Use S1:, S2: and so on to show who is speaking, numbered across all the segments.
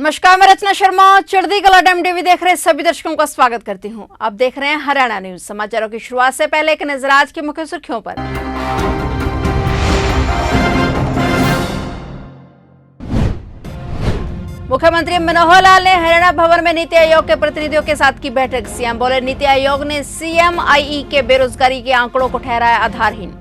S1: नमस्कार, मैं रचना शर्मा चढ़दी कला टीवी देख रहे सभी दर्शकों का स्वागत करती हूं। आप देख रहे हैं हरियाणा न्यूज। समाचारों की शुरुआत से पहले एक नजर आज की मुख्य सुर्खियों पर। मुख्यमंत्री मनोहर लाल ने हरियाणा भवन में नीति आयोग के प्रतिनिधियों के साथ की बैठक। सीएम बोले, नीति आयोग ने सीएमआईई के बेरोजगारी के आंकड़ों को ठहराया आधारहीन।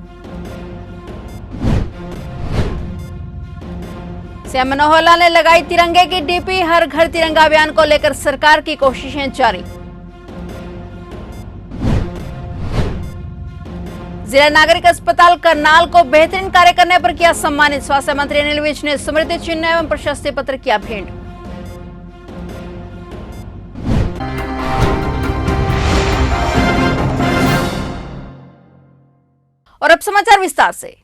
S1: सीएम मनोहर लाल ने लगाई तिरंगे की डीपी। हर घर तिरंगा अभियान को लेकर सरकार की कोशिशें जारी। जिला नागरिक अस्पताल करनाल को बेहतरीन कार्य करने पर किया सम्मानित। स्वास्थ्य मंत्री अनिल विज ने स्मृति चिन्ह एवं प्रशस्ति पत्र किया भेंट। और अब समाचार विस्तार से।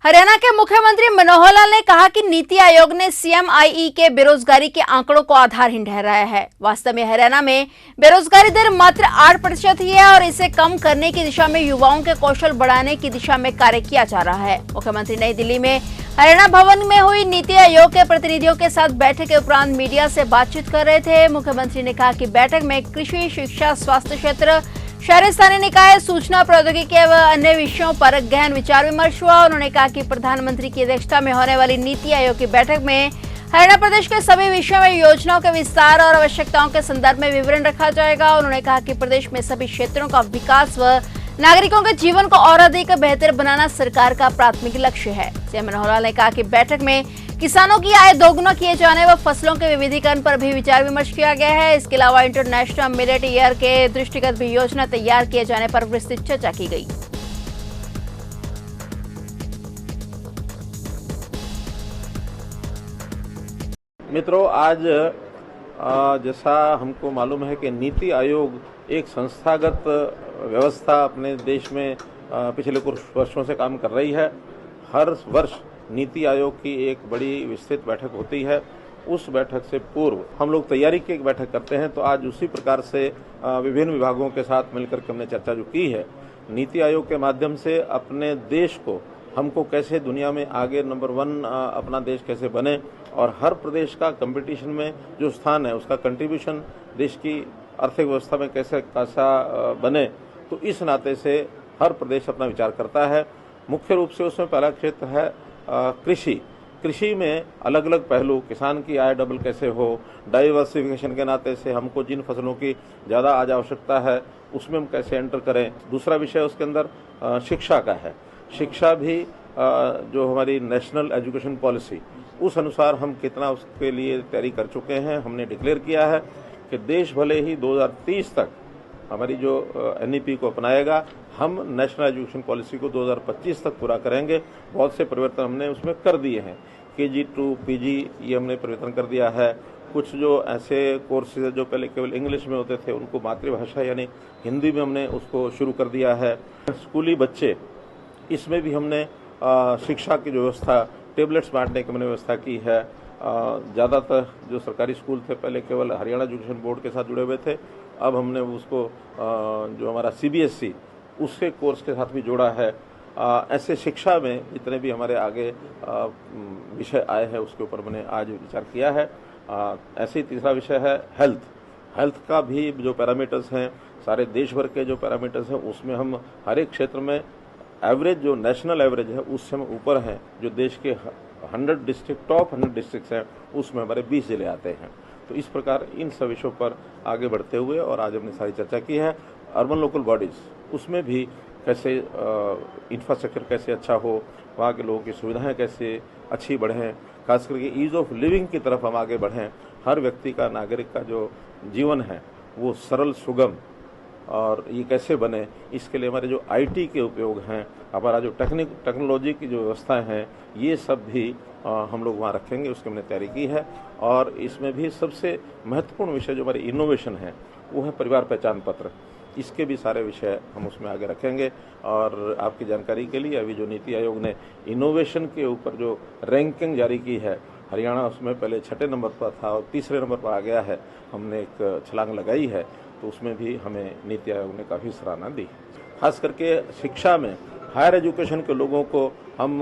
S1: हरियाणा के मुख्यमंत्री मनोहर लाल ने कहा कि नीति आयोग ने सीएमआईई के बेरोजगारी के आंकड़ों को आधारहीन ठहराया है। वास्तव में हरियाणा में बेरोजगारी दर मात्र 8% ही है और इसे कम करने की दिशा में युवाओं के कौशल बढ़ाने की दिशा में कार्य किया जा रहा है। मुख्यमंत्री नई दिल्ली में हरियाणा भवन में हुई नीति आयोग के प्रतिनिधियों के साथ बैठक के उपरांत मीडिया से बातचीत कर रहे थे। मुख्यमंत्री ने कहा कि बैठक में कृषि, शिक्षा, स्वास्थ्य क्षेत्र, शहरी स्थानीय निकाय, सूचना प्रौद्योगिकी व अन्य विषयों पर गहन विचार विमर्श हुआ। उन्होंने कहा कि प्रधानमंत्री की अध्यक्षता में होने वाली नीति आयोग की बैठक में हरियाणा प्रदेश के सभी विषयों में योजनाओं के विस्तार और आवश्यकताओं के संदर्भ में विवरण रखा जाएगा। उन्होंने कहा कि प्रदेश में सभी क्षेत्रों का विकास व नागरिकों के जीवन को और अधिक बेहतर बनाना सरकार का प्राथमिक लक्ष्य है। सीएम मनोहर लाल ने कहा कि बैठक में किसानों की आय दोगुना किए जाने व फसलों के विविधीकरण पर भी विचार विमर्श किया गया है। इसके अलावा इंटरनेशनल मिलेट ईयर के दृष्टिगत भी योजना तैयार किए जाने पर विस्तृत चर्चा की गई।
S2: मित्रों, आज जैसा हमको मालूम है कि नीति आयोग एक संस्थागत व्यवस्था अपने देश में पिछले कुछ वर्षों से काम कर रही है। हर वर्ष नीति आयोग की एक बड़ी विस्तृत बैठक होती है। उस बैठक से पूर्व हम लोग तैयारी की एक बैठक करते हैं। तो आज उसी प्रकार से विभिन्न विभागों के साथ मिलकर के हमने चर्चा जो की है, नीति आयोग के माध्यम से अपने देश को, हमको कैसे दुनिया में आगे नंबर 1 अपना देश कैसे बने और हर प्रदेश का कंपटीशन में जो स्थान है उसका कंट्रीब्यूशन देश की आर्थिक व्यवस्था में कैसा बने। तो इस नाते से हर प्रदेश अपना विचार करता है। मुख्य रूप से उसमें पहला क्षेत्र है कृषि। कृषि में अलग अलग पहलू, किसान की आय डबल कैसे हो, डाइवर्सिफिकेशन के नाते से हमको जिन फसलों की ज़्यादा आज आवश्यकता है उसमें हम कैसे एंटर करें। दूसरा विषय उसके अंदर शिक्षा का है। शिक्षा भी जो हमारी नेशनल एजुकेशन पॉलिसी, उस अनुसार हम कितना उसके लिए तैयारी कर चुके हैं। हमने डिक्लेयर किया है कि देश भले ही 2030 तक हमारी जो एनईपी को अपनाएगा, हम नेशनल एजुकेशन पॉलिसी को 2025 तक पूरा करेंगे। बहुत से परिवर्तन हमने उसमें कर दिए हैं। KG to PG ये हमने परिवर्तन कर दिया है। कुछ जो ऐसे कोर्सेज जो पहले केवल इंग्लिश में होते थे उनको मातृभाषा यानी हिंदी में हमने उसको शुरू कर दिया है। स्कूली बच्चे, इसमें भी हमने शिक्षा की जो व्यवस्था, टेबलेट्स बांटने की हमने व्यवस्था की है। ज़्यादातर जो सरकारी स्कूल थे पहले केवल हरियाणा एजुकेशन बोर्ड के साथ जुड़े हुए थे, अब हमने उसको जो हमारा CBSE उसके कोर्स के साथ भी जोड़ा है। ऐसे शिक्षा में जितने भी हमारे आगे विषय आए हैं उसके ऊपर मैंने आज विचार किया है। ऐसे ही तीसरा विषय है हेल्थ। हेल्थ का भी जो पैरामीटर्स हैं, सारे देश भर के जो पैरामीटर्स हैं उसमें हम हर एक क्षेत्र में एवरेज, जो नेशनल एवरेज है उससे हम ऊपर हैं। जो देश के 100 डिस्ट्रिक्ट, टॉप 100 डिस्ट्रिक्ट्स हैं उसमें हमारे 20 जिले आते हैं। तो इस प्रकार इन सब विषयों पर आगे बढ़ते हुए और आज हमने सारी चर्चा की है। अर्बन लोकल बॉडीज़, उसमें भी कैसे इंफ्रास्ट्रक्चर कैसे अच्छा हो, वहाँ के लोगों की सुविधाएं कैसे अच्छी बढ़ें, खास करके ईज़ ऑफ लिविंग की तरफ हम आगे बढ़ें। हर व्यक्ति का, नागरिक का जो जीवन है वो सरल, सुगम और ये कैसे बने, इसके लिए हमारे जो IT के उपयोग हैं, हमारा जो टेक्नोलॉजी की जो व्यवस्थाएं हैं, ये सब भी हम लोग वहाँ रखेंगे। उसकी हमने तैयारी की है। और इसमें भी सबसे महत्वपूर्ण विषय जो हमारी इनोवेशन है वो है परिवार पहचान पत्र। इसके भी सारे विषय हम उसमें आगे रखेंगे। और आपकी जानकारी के लिए अभी जो नीति आयोग ने इनोवेशन के ऊपर जो रैंकिंग जारी की है, हरियाणा उसमें पहले 6ठे नंबर पर था और 3रे नंबर पर आ गया है। हमने एक छलांग लगाई है, तो उसमें भी हमें नीति आयोग ने काफ़ी सराहना दी। खास करके शिक्षा में हायर एजुकेशन के लोगों को हम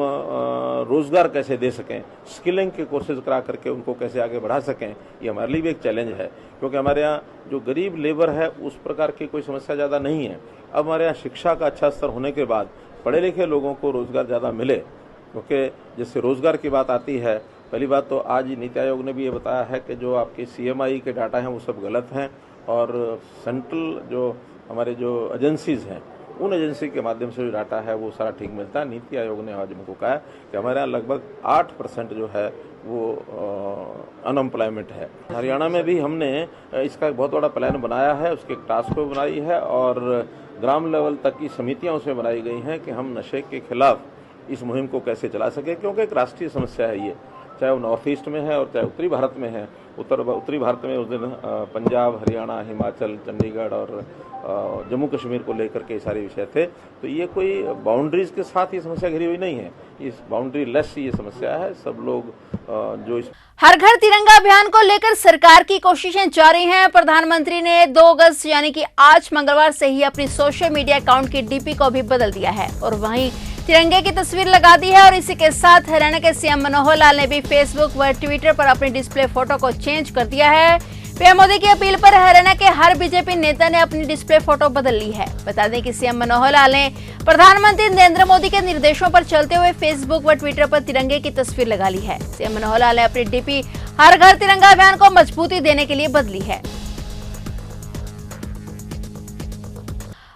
S2: रोज़गार कैसे दे सकें, स्किलिंग के कोर्सेज करा करके उनको कैसे आगे बढ़ा सकें, ये हमारे लिए भी एक चैलेंज है। क्योंकि हमारे यहाँ जो गरीब लेबर है उस प्रकार की कोई समस्या ज़्यादा नहीं है। अब हमारे यहाँ शिक्षा का अच्छा स्तर होने के बाद पढ़े लिखे लोगों को रोज़गार ज़्यादा मिले, क्योंकि जिससे रोज़गार की बात आती है, पहली बात तो आज नीति आयोग ने भी ये बताया है कि जो आपके CMI के डाटा हैं वो सब गलत हैं, और सेंट्रल जो हमारे जो एजेंसीज़ हैं उन एजेंसी के माध्यम से जो डाटा है वो सारा ठीक मिलता है। नीति आयोग ने आज हमको कहा है कि हमारे यहाँ लगभग 8% जो है वो अनएम्प्लॉयमेंट है। हरियाणा में भी हमने इसका एक बहुत बड़ा प्लान बनाया है, उसकी एक टास्क फोर्स बनाई है और ग्राम लेवल तक की समितियाँ उसमें बनाई गई हैं कि हम नशे के खिलाफ इस मुहिम को कैसे चला सके, क्योंकि एक राष्ट्रीय समस्या है ये, चाहे वो नॉर्थ ईस्ट में है और चाहे उत्तरी भारत में है। उत्तरी भारत में उस दिन पंजाब, हरियाणा, हिमाचल, चंडीगढ़ और जम्मू कश्मीर को लेकर के सारे विषय थे। तो ये कोई बाउंड्रीज के साथ ये समस्या घिरी हुई नहीं है, इस बाउंड्री लेस ये समस्या है। सब लोग जो इस
S1: हर घर तिरंगा अभियान को लेकर सरकार की कोशिशें जारी हैं। प्रधानमंत्री ने 2 अगस्त यानी कि आज मंगलवार से ही अपनी सोशल मीडिया अकाउंट की डीपी को भी बदल दिया है और वहीं तिरंगे की तस्वीर लगा दी है। और इसी के साथ हरियाणा के सीएम मनोहर लाल ने भी फेसबुक व ट्विटर पर अपनी डिस्प्ले फोटो को चेंज कर दिया है। पीएम मोदी की अपील पर हरियाणा के हर बीजेपी नेता ने अपनी डिस्प्ले फोटो बदल ली है। बता दें कि सीएम मनोहर लाल ने प्रधानमंत्री नरेंद्र मोदी के निर्देशों पर चलते हुए फेसबुक व ट्विटर पर तिरंगे की तस्वीर लगा ली है। सीएम मनोहर लाल ने अपनी डीपी हर घर तिरंगा अभियान को मजबूती देने के लिए बदली है।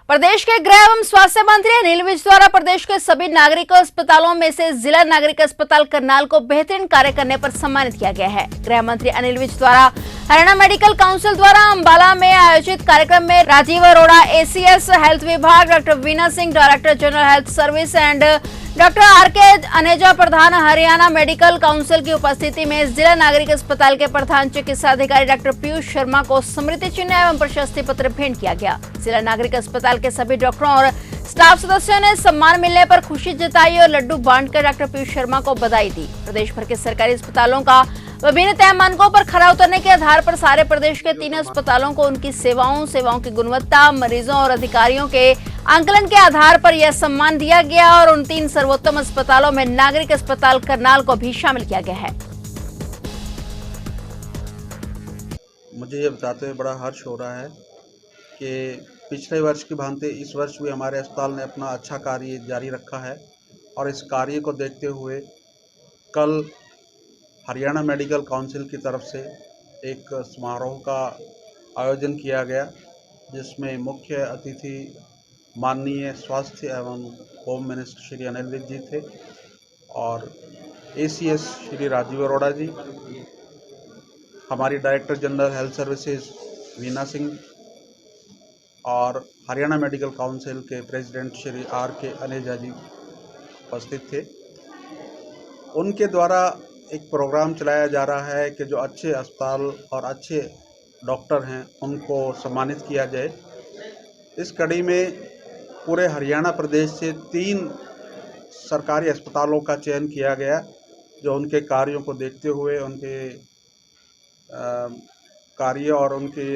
S1: प्रदेश के गृह एवं स्वास्थ्य मंत्री अनिल विज द्वारा प्रदेश के सभी नागरिक अस्पतालों में से जिला नागरिक अस्पताल करनाल को बेहतरीन कार्य करने पर सम्मानित किया गया है। गृह मंत्री अनिल विज द्वारा हरियाणा मेडिकल काउंसिल द्वारा अंबाला में आयोजित कार्यक्रम में राजीव अरोड़ा, ACS हेल्थ विभाग, doctor Veena Singh, director general health service and doctor RK Aneja, Pradhan Haryana medical council की उपस्थिति में जिला नागरिक अस्पताल के प्रधान चिकित्सा अधिकारी डॉक्टर पीयूष शर्मा को स्मृति चिन्ह एवं प्रशस्ति पत्र भेंट किया गया। जिला नागरिक अस्पताल के सभी डॉक्टरों और स्टाफ सदस्यों ने सम्मान मिलने पर खुशी जताई और लड्डू बांटकर डॉक्टर पीयूष शर्मा को बधाई दी। प्रदेश भर के सरकारी अस्पतालों का विभिन्न तय मानकों पर खरा उतरने के आधार पर सारे प्रदेश के 3 अस्पतालों को उनकी सेवाओं की गुणवत्ता, मरीजों और अधिकारियों के आंकलन के आधार पर यह सम्मान दिया गया और उन 3 सर्वोत्तम अस्पतालों में नागरिक अस्पताल करनाल को भी शामिल किया गया है।
S3: मुझे ये बताते हुए बड़ा हर्ष हो रहा है कि पिछले वर्ष की भांति इस वर्ष भी हमारे अस्पताल ने अपना अच्छा कार्य जारी रखा है और इस कार्य को देखते हुए कल हरियाणा मेडिकल काउंसिल की तरफ से एक समारोह का आयोजन किया गया, जिसमें मुख्य अतिथि माननीय स्वास्थ्य एवं होम मिनिस्टर श्री अनिल विज जी थे और ACS श्री राजीव अरोड़ा जी, हमारी director general health services Veena Singh और हरियाणा मेडिकल काउंसिल के प्रेसिडेंट श्री RK अनेजा जी उपस्थित थे। उनके द्वारा एक प्रोग्राम चलाया जा रहा है कि जो अच्छे अस्पताल और अच्छे डॉक्टर हैं उनको सम्मानित किया जाए। इस कड़ी में पूरे हरियाणा प्रदेश से 3 सरकारी अस्पतालों का चयन किया गया, जो उनके कार्यों को देखते हुए, उनके कार्य और उनके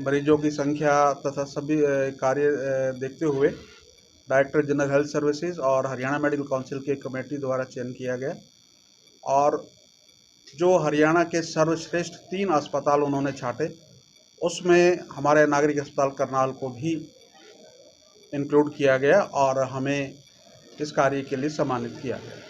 S3: मरीजों की संख्या तथा सभी कार्य देखते हुए डायरेक्टर जनरल हेल्थ सर्विसेज और हरियाणा मेडिकल काउंसिल की कमेटी द्वारा चयन किया गया और जो हरियाणा के सर्वश्रेष्ठ 3 अस्पताल उन्होंने छांटे, उसमें हमारे नागरिक अस्पताल करनाल को भी इंक्लूड किया गया और हमें इस कार्य के लिए सम्मानित किया गया।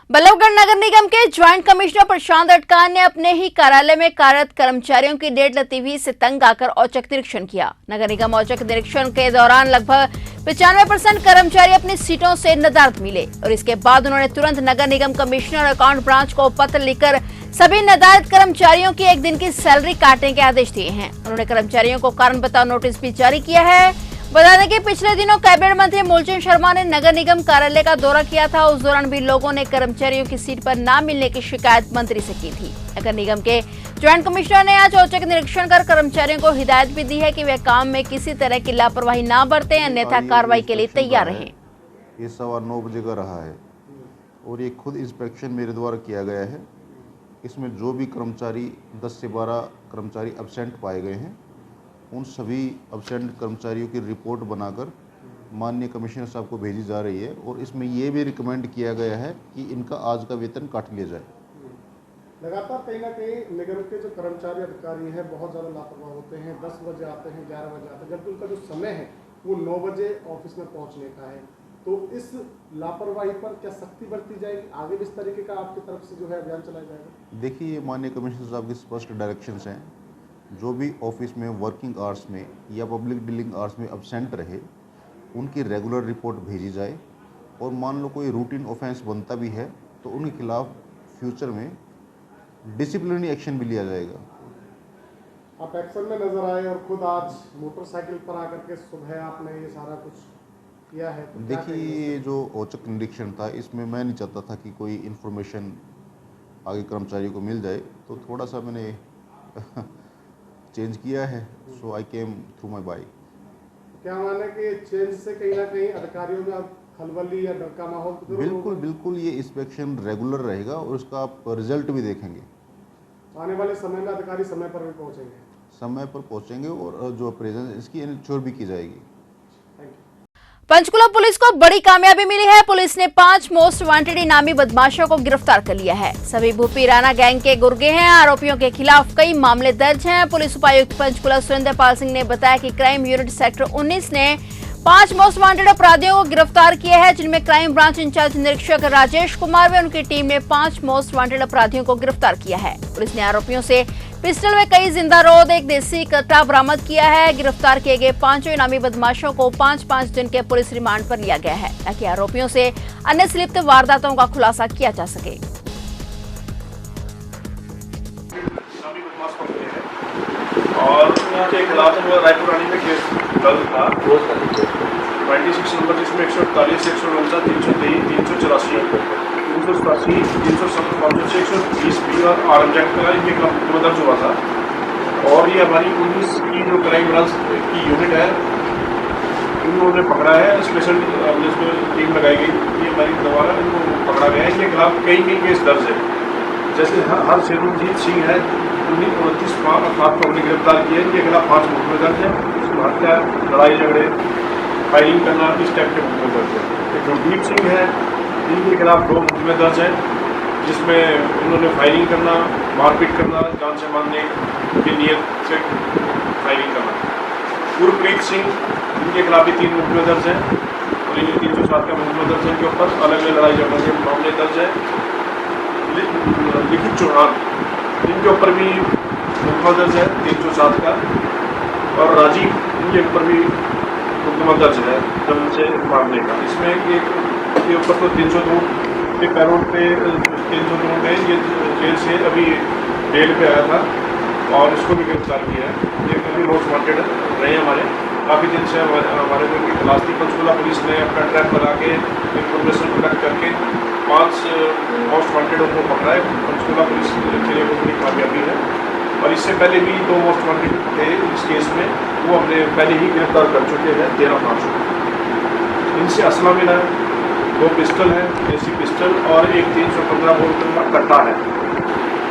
S1: बल्लभगढ़ नगर निगम के ज्वाइंट कमिश्नर प्रशांत अटकान ने अपने ही कार्यालय में कार्यरत कर्मचारियों की डेढ़ लती हुई से तंग आकर औचक निरीक्षण किया। नगर निगम औचक निरीक्षण के दौरान लगभग 95% कर्मचारी अपनी सीटों से नदारद मिले और इसके बाद उन्होंने तुरंत नगर निगम कमिश्नर अकाउंट ब्रांच को पत्र लिखकर सभी नदारद कर्मचारियों की 1 दिन की सैलरी काटने के आदेश दिए हैं। उन्होंने कर्मचारियों को कारण बताओ नोटिस भी जारी किया है। बता दें कि पिछले दिनों कैबिनेट मंत्री मूलचंद शर्मा ने नगर निगम कार्यालय का दौरा किया था। उस दौरान भी लोगों ने कर्मचारियों की सीट पर न मिलने की शिकायत मंत्री से की थी। नगर निगम के ज्वाइंट कमिश्नर ने आज औचक निरीक्षण कर कर्मचारियों को हिदायत भी दी है कि वे काम में किसी तरह की लापरवाही न बरतें, अन्यथा कार्रवाई के लिए तैयार रहें।
S4: ये 9:15 बजे का रहा है और ये खुद इंस्पेक्शन मेरे द्वारा किया गया है। इसमें जो भी कर्मचारी 10 से 12 कर्मचारी एब्सेंट पाए गए हैं, उन सभी एब्सेंट कर्मचारियों की रिपोर्ट बनाकर माननीय कमिश्नर साहब को भेजी जा रही है और इसमें ये भी रिकमेंड किया गया है कि इनका आज का वेतन काट लिया जाए।
S5: लगातार कहीं ना कहीं निगम के जो कर्मचारी अधिकारी हैं बहुत ज़्यादा लापरवाह होते हैं। 10 बजे आते हैं, 11 बजे आते हैं, जबकि उनका जो समय है वो 9 बजे ऑफिस में पहुंचने का है। तो इस लापरवाही पर क्या सख्ती बरती जाएगी? आगे भी इस तरीके का आपकी तरफ से जो है अभियान चलाया जाएगा?
S4: देखिए, ये माननीय कमिश्नर साहब की स्पष्ट डायरेक्शंस हैं। जो भी ऑफिस में वर्किंग आवर्स में या पब्लिक डीलिंग आवर्स में अब्सेंट रहे, उनकी रेगुलर रिपोर्ट भेजी जाए और मान लो कोई रूटीन ऑफेंस बनता भी है तो उनके खिलाफ फ्यूचर में डिसिप्लिनरी एक्शन भी लिया जाएगा।
S5: आप एक्शन में नजर आए और खुद आज मोटरसाइकिल पर आकर के सुबह आपने ये सारा कुछ किया है, तो क्या
S4: देखिए,
S5: कहेंगे?
S4: ये जो औचक निरीक्षण था इसमें मैं नहीं चाहता था कि कोई इन्फॉर्मेशन आगे कर्मचारी को मिल जाए, तो थोड़ा सा मैंने चेंज किया है। सो आई केम थ्रू माई बाइक।
S5: क्या माने कि चेंज से कहीं ना कहीं अधिकारियों में अब खलबली या डर का माहौल तो जरूर
S4: बिल्कुल
S5: होगा?
S4: बिल्कुल, ये इंस्पेक्शन रेगुलर रहेगा और उसका आप रिजल्ट भी देखेंगे।
S5: आने वाले समय में अधिकारी समय पर भी पहुंचेंगे।
S4: समय पर पहुंचेंगे और जो प्रेजेंस इसकी इंश्योर भी की जाएगी।
S5: Thank you.
S1: पंचकुला पुलिस को बड़ी कामयाबी मिली है। पुलिस ने 5 मोस्ट वांटेड इनामी बदमाशों को गिरफ्तार कर लिया है। सभी भूपी राणा गैंग के गुर्गे हैं। आरोपियों के खिलाफ कई मामले दर्ज हैं। पुलिस उपायुक्त पंचकुला सुरेंद्र पाल सिंह ने बताया कि क्राइम यूनिट सेक्टर 19 ने 5 मोस्ट वांटेड अपराधियों को गिरफ्तार किया है, जिनमें क्राइम ब्रांच इंचार्ज निरीक्षक राजेश कुमार व उनकी टीम ने 5 मोस्ट वांटेड अपराधियों को गिरफ्तार किया है। पुलिस ने आरोपियों से पिस्टल व कई जिंदा रोद, एक देसी कट्टा बरामद किया है। गिरफ्तार किए गए 5 इनामी बदमाशों को 5-5 दिन के पुलिस रिमांड पर लिया गया है, ताकि आरोपियों से अन्य संलिप्त वारदातों का खुलासा किया जा सके।
S6: और उनके खिलाफ रायपुर रानी में केस दर्ज था 26 नंबर, जिसमें 148, 149, 323, 384, 387, 370, 506, 120 बी और आरएमजेड का इनके खिलाफ मुकदमा दर्ज हुआ था। और ये हमारी 19 की जो क्राइम ब्रांच की यूनिट है, इन्होंने पकड़ा है। स्पेशल टीम लगाई गई, ये हमारी द्वारा इनको पकड़ा गया है। इनके खिलाफ कई केस दर्ज है, जैसे हर शेरुजीत सिंह है 29 खास को हमने गिरफ्तार किया है। इनके खिलाफ 5 मुकदमे दर्ज है। हत्या, लड़ाई झगड़े, फायरिंग करना, इस टाइप के मुकदमे दर्ज है। एक गुरदीप सिंह है, इनके खिलाफ 2 मुकदमे दर्ज हैं, जिसमें इन्होंने फायरिंग करना, मारपीट करना, जान से मारने की नीयत से फायरिंग करना। गुरप्रीत सिंह, इनके खिलाफ भी 3 मुकदमे दर्ज हैं और इनके 307 का मुकदमा दर्ज है। इनके ऊपर अलग अलग लड़ाई झगड़े के मामले दर्ज है। लिखित चौहान, इनके ऊपर भी मुकदमा दर्ज है 307 का। और राजीव, इनके ऊपर भी मुकदमा दर्ज है जन्म से मारने का। इसमें एक के ऊपर तो 302 के पैरोल पे 302 में ये जेल से अभी बेल पे आया था और इसको भी गिरफ्तार किया है। ये काफ़ी मोस्ट वांटेड रहे हमारे, काफ़ी दिन से हमारे को इनकी तलाश थी। पंचकुला पुलिस ने अपना ट्रैप लगा के इंफॉर्मेशन कलेक्ट करके 5 मोस्ट वांटेडों को पकड़ा है। पंचकुला पुलिस के लिए बहुत बड़ी कामयाबी है। और इससे पहले भी 2 मोस्ट वांटेड थे इस केस में, वो हमने पहले ही गिरफ्तार कर चुके हैं 13 मार्च को। इनसे असला मिला है, 2 पिस्टल है, देसी पिस्टल और एक 315 बोल्ट का कट्टा है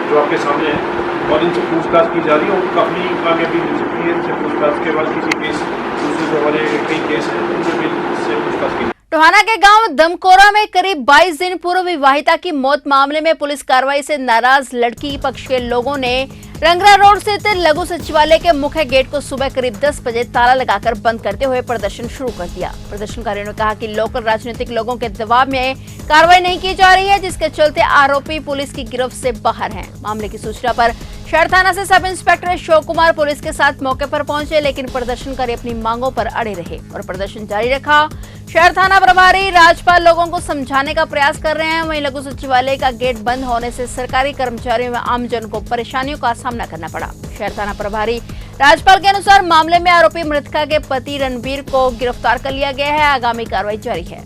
S6: जो आपके सामने है। और इनसे पूछताछ की जा रही है और काफ़ी कामयाबी मिल चुकी है। इनसे पूछताछ के बाद किसी केस, दूसरे जो हमारे कई केस हैं, उनसे भी इससे पूछताछ की।
S1: टोहाना के गांव दमकोरा में करीब 22 दिन पूर्व विवाहिता की मौत मामले में पुलिस कार्रवाई से नाराज लड़की पक्ष के लोगों ने रंगरा रोड स्थित लघु सचिवालय के मुख्य गेट को सुबह करीब 10 बजे ताला लगाकर बंद करते हुए प्रदर्शन शुरू कर दिया। प्रदर्शनकारियों ने कहा कि लोकल राजनीतिक लोगों के दबाव में कार्रवाई नहीं की जा रही है, जिसके चलते आरोपी पुलिस की गिरफ्त से बाहर हैं। मामले की सूचना पर शहर थाना से sub inspector Ashok Kumar police के साथ मौके पर पहुंचे, लेकिन प्रदर्शनकारी अपनी मांगों पर अड़े रहे और प्रदर्शन जारी रखा। शहर थाना प्रभारी राजपाल लोगों को समझाने का प्रयास कर रहे हैं। वहीं लघु सचिवालय का गेट बंद होने से सरकारी कर्मचारियों व आमजन को परेशानियों का सामना करना पड़ा। शहर थाना प्रभारी राजपाल के अनुसार मामले में आरोपी मृतका के पति रणबीर को गिरफ्तार कर लिया गया है। आगामी कार्रवाई जारी है।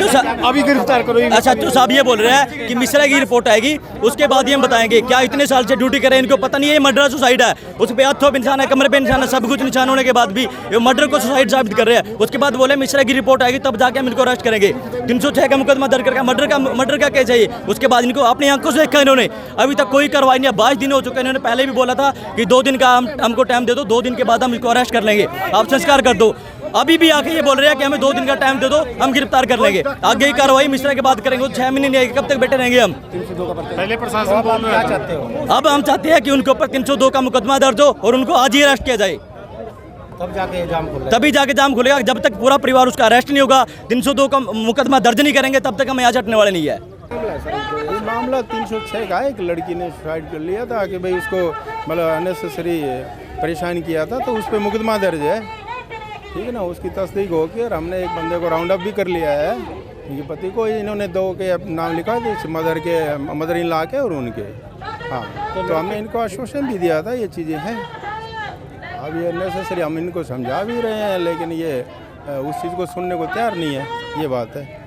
S7: अभी गिरफ्तार करो। अच्छा, तो साहब ये बोल रहे हैं कि मिश्रा की रिपोर्ट आएगी, उसके बाद ही हम बताएंगे। क्या इतने साल से ड्यूटी करें, इनको पता नहीं है ये मर्डर सुसाइड है? उस पे हथों पे निशान है, कमरे पे निशान है, सब कुछ निशान होने के बाद भी ये मर्डर को सुसाइड साबित कर रहे हैं। उसके बाद बोले मिश्रा की रिपोर्ट आएगी तब जाके हम इनको अरेस्ट करेंगे। 306 का मुकदमा दर्ज करके मर्डर का केस है ये। उसके बाद इनको अपनी आंखों से देखा इन्होंने, अभी तक कोई कार्रवाई नहीं है। 22 दिन हो चुके हैं। इन्होंने पहले भी बोला था कि 2 दिन का हमको टाइम दे दो, 2 दिन के बाद हम इसको अरेस्ट कर लेंगे, आप संस्कार कर दो। अभी भी आके ये बोल रहे हैं कि हमें 2 दिन का टाइम दे दो, हम गिरफ्तार कर लेंगे। आगे की कार्रवाई मिश्रा के बाद करेंगे। 6 महीने नहीं आएगी, कब तक बैठे रहेंगे हम?
S6: पहले प्रशासन बोल रहा चाहते हो,
S7: अब हम चाहते हैं कि उनके ऊपर 302 का मुकदमा दर्ज हो और उनको आज ही अरेस्ट किया जाए, तभी जाके जाम खुलेगा। जब तक पूरा परिवार उसका अरेस्ट नहीं होगा, 302 का मुकदमा दर्ज नहीं करेंगे, तब तक हम यहाँ से हटने वाले नहीं है।
S8: ये मामला 306 का है। एक लड़की ने सुसाइड कर लिया था कि भाई उसको मतलब अननेसेसरी परेशान किया था, तो उस पर मुकदमा दर्ज है, ठीक है ना। उसकी तस्दीक हो के और हमने एक बंदे को राउंड अप भी कर लिया है। इनके पति को इन्होंने 2 के नाम लिखा थे, मदर इन लॉ के और उनके। हाँ, तो हमने इनको आश्वासन भी दिया था ये चीज़ें हैं। अब ये नेसेसरी हम इनको समझा भी रहे हैं, लेकिन ये उस चीज़ को सुनने को तैयार नहीं है, ये बात है।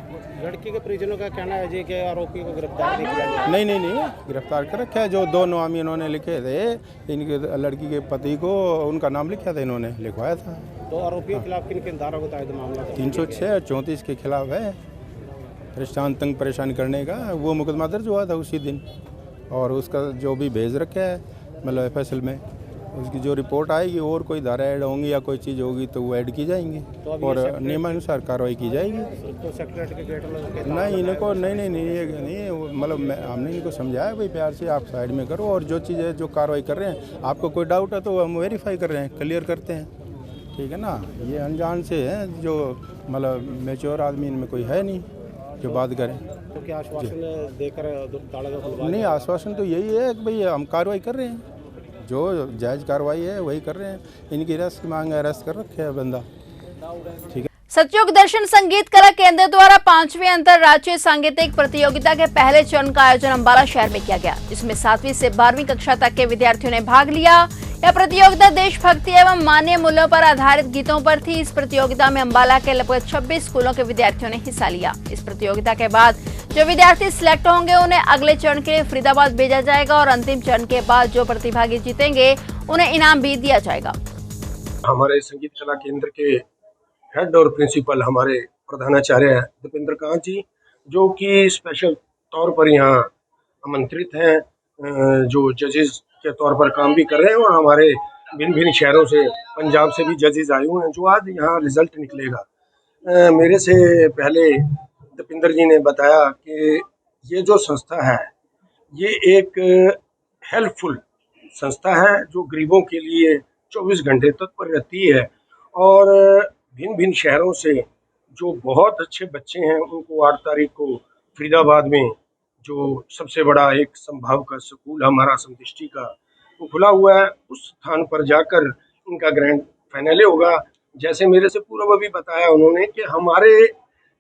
S9: लड़की के परिजनों का कहना है जी कि आरोपी को गिरफ्तार नहीं किया गया।
S8: नहीं, गिरफ्तार कर रखा है। जो 2 नामी इन्होंने लिखे थे, इनके लड़की के पति को उनका नाम लिखा था, इन्होंने लिखवाया था।
S9: तो आरोपियों के खिलाफ किन किन धारा को तहत मामला?
S8: 306 और 34 के खिलाफ है। तंग परेशान करने का वो मुकदमा दर्ज हुआ था उसी दिन, और उसका जो भी भेज रखा है मतलब FSL में, उसकी जो रिपोर्ट आएगी और कोई धारा ऐड होंगी या कोई चीज़ होगी तो वो ऐड की जाएंगी और नियमानुसार कार्रवाई की जाएगी।
S9: तो सेक्रेटरी के गेट
S8: नहीं, इनको नहीं मतलब हमने इनको समझाया भाई प्यार से आप साइड में करो, और जो चीज़ें जो कार्रवाई कर रहे हैं, आपको कोई डाउट है तो हम वेरीफाई कर रहे हैं, क्लियर करते हैं, ठीक है ना। ये अनजान से हैं, जो मतलब मैच्योर आदमी इनमें कोई है नहीं जो बात करें।
S9: तो क्या आश्वासन देकर ताला का खुलवा?
S8: नहीं, आश्वासन तो यही है कि भाई हम कार्रवाई कर रहे हैं, जो जायज़ कार्रवाई है वही कर रहे हैं। इनकी अरेस्ट की मांग है, अरेस्ट कर रखे है बंदा, ठीक है।
S1: सतयुग दर्शन संगीत कला केंद्र द्वारा 5वीं अंतर्राज्यीय सांगीतिक प्रतियोगिता के पहले चरण का आयोजन अम्बाला शहर में किया गया, जिसमें 7वीं से 12वीं कक्षा तक के विद्यार्थियों ने भाग लिया। यह प्रतियोगिता देशभक्ति एवं मानवीय मूल्यों पर आधारित गीतों पर थी। इस प्रतियोगिता में अम्बाला के लगभग 26 स्कूलों के विद्यार्थियों ने हिस्सा लिया। इस प्रतियोगिता के बाद जो विद्यार्थी सिलेक्ट होंगे उन्हें अगले चरण के लिए फरीदाबाद भेजा जाएगा और अंतिम चरण के बाद जो प्रतिभागी जीतेंगे उन्हें इनाम भी दिया जाएगा।
S10: हमारे संगीत कला केंद्र के हेड और प्रिंसिपल हमारे प्रधानाचार्य दीपेंद्र कांत जी, जो कि स्पेशल तौर पर यहाँ आमंत्रित हैं, जो जजेस के तौर पर काम भी कर रहे हैं, और हमारे भिन्न भिन्न शहरों से, पंजाब से भी जजेस आए हुए हैं, जो आज यहाँ रिजल्ट निकलेगा। मेरे से पहले दीपेंद्र जी ने बताया कि ये जो संस्था है ये एक हेल्पफुल संस्था है, जो गरीबों के लिए 24 घंटे तत्पर रहती है, और भिन्न भिन्न शहरों से जो बहुत अच्छे बच्चे हैं उनको 8 तारीख को फरीदाबाद में जो सबसे बड़ा एक संभाव का स्कूल हमारा समदृष्टि का वो खुला हुआ है, उस स्थान पर जाकर इनका ग्रैंड फाइनल होगा। जैसे मेरे से पूर्व भी बताया उन्होंने कि हमारे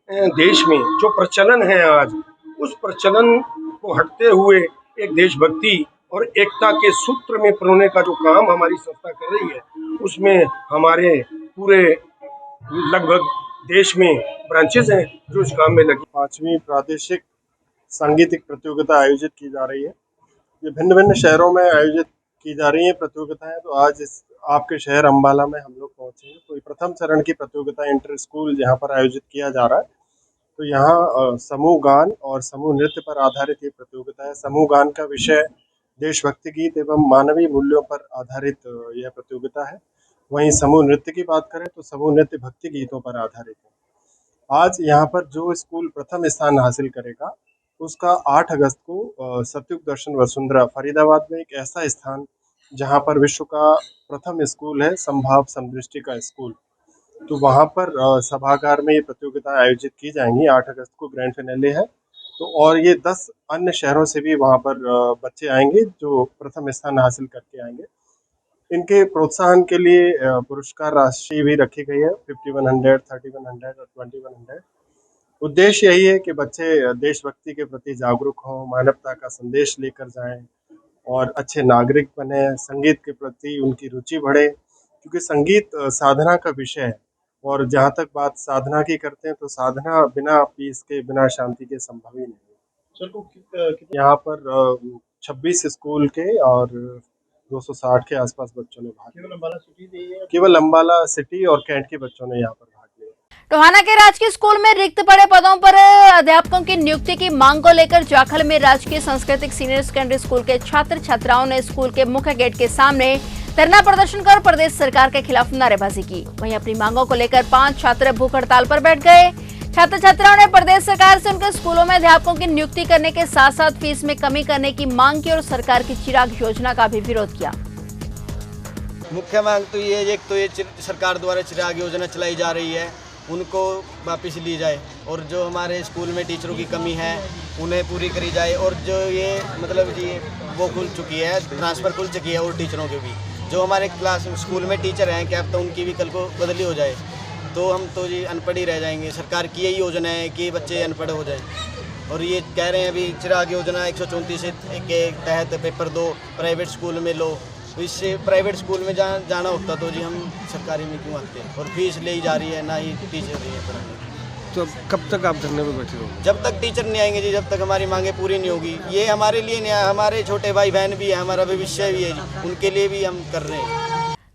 S10: देश में जो प्रचलन है आज, उस प्रचलन को हटते हुए एक देशभक्ति और एकता के सूत्र में पिरोने का जो काम हमारी संस्था कर रही है, उसमें हमारे पूरे लगभग देश में ब्रांचेस हैं जो इस काम में लगी।
S6: 5वीं प्रादेशिक सांगीतिक प्रतियोगिता आयोजित की जा रही है। ये भिन्न भिन्न शहरों में आयोजित की जा रही है प्रतियोगिताएं। तो आज इस आपके शहर अम्बाला में हम लोग पहुंचे हैं। तो प्रथम चरण की प्रतियोगिता इंटर स्कूल जहां पर आयोजित किया जा रहा है। तो यहाँ समूह गान और समूह नृत्य पर आधारित ये प्रतियोगिता है। समूह गान का विषय देशभक्ति गीत एवं मानवीय मूल्यों पर आधारित यह प्रतियोगिता है। वहीं समूह नृत्य की बात करें तो समूह नृत्य भक्ति गीतों पर आधारित है। आज यहाँ पर जो स्कूल प्रथम स्थान हासिल करेगा उसका 8 अगस्त को सतयुग दर्शन वसुंधरा फरीदाबाद में एक ऐसा स्थान जहाँ पर विश्व का प्रथम स्कूल है, संभाव समदृष्टि का स्कूल, तो वहाँ पर सभागार में ये प्रतियोगिता आयोजित की जाएंगी। 8 अगस्त को ग्रैंड फाइनले है। तो और ये 10 अन्य शहरों से भी वहाँ पर बच्चे आएंगे जो प्रथम स्थान हासिल करके आएंगे। इनके प्रोत्साहन के लिए पुरस्कार राशि भी रखी गई है, 5100, 3100 और 2100। उद्देश्य यही है कि बच्चे देशभक्ति के प्रति जागरूक हों, मानवता का संदेश लेकर जाएं और अच्छे नागरिक बने, संगीत के प्रति उनकी रुचि बढ़े, क्योंकि संगीत साधना का विषय है
S10: और जहाँ तक बात साधना की करते हैं तो साधना बिना पीस के, बिना शांति के संभव ही नहीं। यहाँ पर 26 स्कूल के और 260 के आसपास बच्चों ने भाग लिया। केवल अम्बाला सिटी और कैंट के बच्चों ने यहाँ पर भाग लिया।
S1: टोहाना के राजकीय स्कूल में रिक्त पड़े पदों पर अध्यापकों की नियुक्ति की मांग को लेकर जाखल में राजकीय सांस्कृतिक सीनियर सेकेंडरी स्कूल के छात्र छात्राओं ने स्कूल के मुख्य गेट के सामने धरना प्रदर्शन कर प्रदेश सरकार के खिलाफ नारेबाजी की। वहीं अपनी मांगों को लेकर 5 छात्र भूख हड़ताल पर बैठ गए। छात्र छात्राओं ने प्रदेश सरकार से उनके स्कूलों में अध्यापकों की नियुक्ति करने के साथ साथ फीस में कमी करने की मांग की और सरकार की चिराग योजना का भी विरोध किया।
S11: मुख्य मांग तो ये एक तो ये सरकार द्वारा चिराग योजना चलाई जा रही है, उनको वापस ली जाए और जो हमारे स्कूल में टीचरों की कमी है उन्हें पूरी करी जाए। और जो ये मतलब जी वो खुल चुकी है, ट्रांसफ़र खुल चुकी है और टीचरों के भी, जो हमारे क्लास स्कूल में टीचर हैं क्या तो उनकी भी कल को बदली हो जाए तो हम तो जी अनपढ़ ही रह जाएंगे। सरकार की यही योजना है कि बच्चे अनपढ़ हो जाएं और ये कह रहे हैं अभी चिराग योजना 134 के तहत पेपर 2 प्राइवेट स्कूल में लो। तो इससे प्राइवेट स्कूल में जाना होता तो जी हम सरकारी में क्यों आते हैं। और फीस ले ही जा रही है, ना ही टीचर रही है पढ़ाने।
S10: तो कब तक आप धरने में बैठे रहोगे?
S11: जब तक टीचर नहीं आएंगे जी, जब तक हमारी मांगे पूरी नहीं होगी। ये हमारे लिए नहीं है, हमारे छोटे भाई बहन भी है, हमारा भविष्य भी है जी, उनके लिए भी हम कर रहे हैं।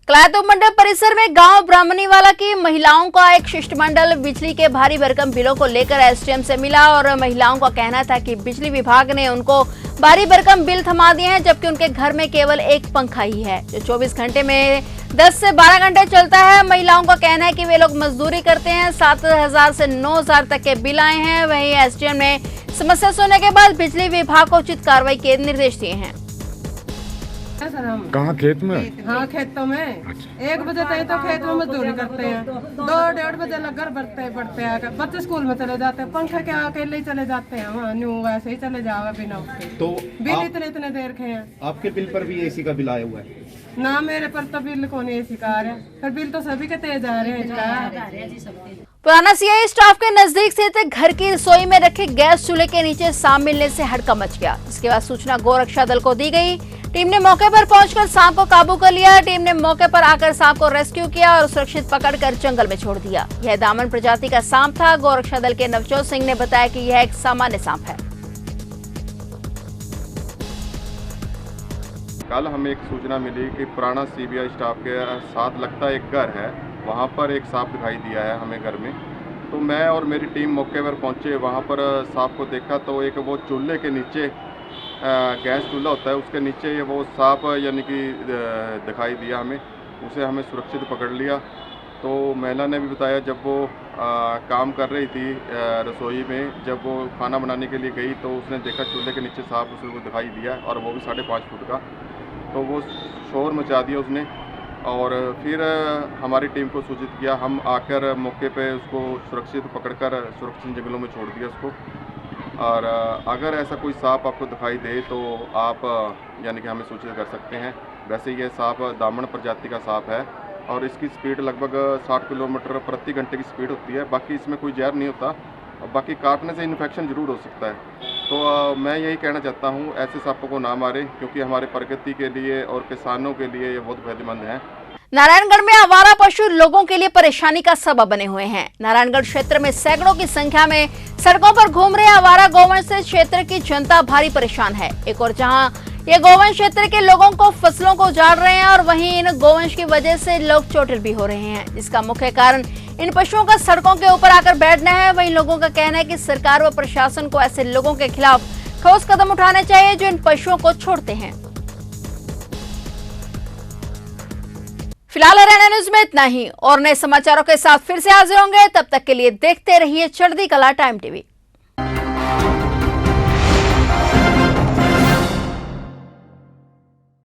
S1: कलायत उपमंडल परिसर में गांव ब्राह्मणीवाला की महिलाओं का एक शिष्टमंडल बिजली के भारी भरकम बिलों को लेकर एसडीएम से मिला और महिलाओं का कहना था कि बिजली विभाग ने उनको भारी भरकम बिल थमा दिए हैं, जबकि उनके घर में केवल एक पंखा ही है जो 24 घंटे में 10 से 12 घंटे चलता है। महिलाओं का कहना है कि वे लोग मजदूरी करते हैं। 7,000 से 9,000 तक के बिल आए हैं। वहीं एसडीएम ने समस्या सुनने के बाद बिजली विभाग को उचित कार्रवाई के निर्देश दिए हैं।
S12: कहाँ खेत में?
S13: हाँ खेतों में। 1 बजे तक तो खेत में मजदूरी करते हैं, 2-1.5 बजे घर बढ़ते आकर बच्चे स्कूल में चले जाते हैं। पंखे के अकेले ही चले जाते हैं, वहाँ न्यू वैसे ही चले जाओ बिना उसके। तो बिल इतने देर के हैं।
S12: आपके बिल पर भी एसी का बिल आया हुआ है?
S13: ना मेरे पर तो बिल कौन एसी का आ रहा है, पर बिल तो सभी के तेज आ रहे हैं।
S1: पुराना सीआई स्टाफ के नजदीक स्थित घर की रसोई में रखे गैस चूल्हे के नीचे सांप मिलने से हड़कंप मच गया। इसके बाद सूचना गोरक्षा दल को दी गई। टीम ने मौके पर पहुंचकर सांप को काबू कर लिया। टीम ने मौके पर आकर सांप को रेस्क्यू किया और सुरक्षित पकड़कर जंगल में छोड़ दिया। यह दामन प्रजाति का सांप था। गोरक्षा दल के नवजोत सिंह ने बताया कि यह एक सामान्य सांप है।
S14: कल हमें एक सूचना मिली कि पुराना सीबीआई स्टाफ के साथ लगता एक घर है, वहाँ पर एक सांप दिखाई दिया है हमें घर में। तो मैं और मेरी टीम मौके पर पहुँचे, वहाँ पर सांप को देखा तो एक वो चूल्हे के नीचे गैस चूल्हा होता है उसके नीचे वो सांप यानी कि दिखाई दिया हमें। उसे हमें सुरक्षित पकड़ लिया। तो महिला ने भी बताया जब वो काम कर रही थी रसोई में, जब वो खाना बनाने के लिए गई तो उसने देखा चूल्हे के नीचे सांप उसको दिखाई दिया और वो भी 5.5 फुट का। तो वो शोर मचा दिया उसने और फिर हमारी टीम को सूचित किया। हम आकर मौके पे उसको सुरक्षित पकड़कर सुरक्षित जंगलों में छोड़ दिया उसको। और अगर ऐसा कोई सांप आपको दिखाई दे तो आप यानी कि हमें सूचित कर सकते हैं। वैसे ये सांप दामन प्रजाति का सांप है और इसकी स्पीड लगभग 60 किलोमीटर प्रति घंटे की स्पीड होती है। बाकी इसमें कोई जहर नहीं होता, बाकी काटने से इन्फेक्शन जरूर हो सकता है। तो मैं यही कहना चाहता हूँ ऐसे सांपों को ना मारें, क्योंकि हमारे प्रगति के लिए और किसानों के लिए ये बहुत फायदेमंद है।
S1: नारायणगढ़ में आवारा पशु लोगों के लिए परेशानी का सबब बने हुए हैं। नारायणगढ़ क्षेत्र में सैकड़ों की संख्या में सड़कों पर घूम रहे आवारा गौवंश से क्षेत्र की जनता भारी परेशान है। एक और जहां ये गौवंश क्षेत्र के लोगों को फसलों को उजाड़ रहे हैं और वहीं इन गौवंश की वजह से लोग चोटिल भी हो रहे हैं, जिसका मुख्य कारण इन पशुओं का सड़कों के ऊपर आकर बैठना है। वहीं लोगों का कहना है कि सरकार व प्रशासन को ऐसे लोगों के खिलाफ ठोस कदम उठाने चाहिए जो इन पशुओं को छोड़ते हैं। फिलहाल हरियाणा न्यूज में इतना ही और नए समाचारों के साथ फिर से हाजिर होंगे। तब तक के लिए देखते रहिए चढ़ती कला टाइम टीवी।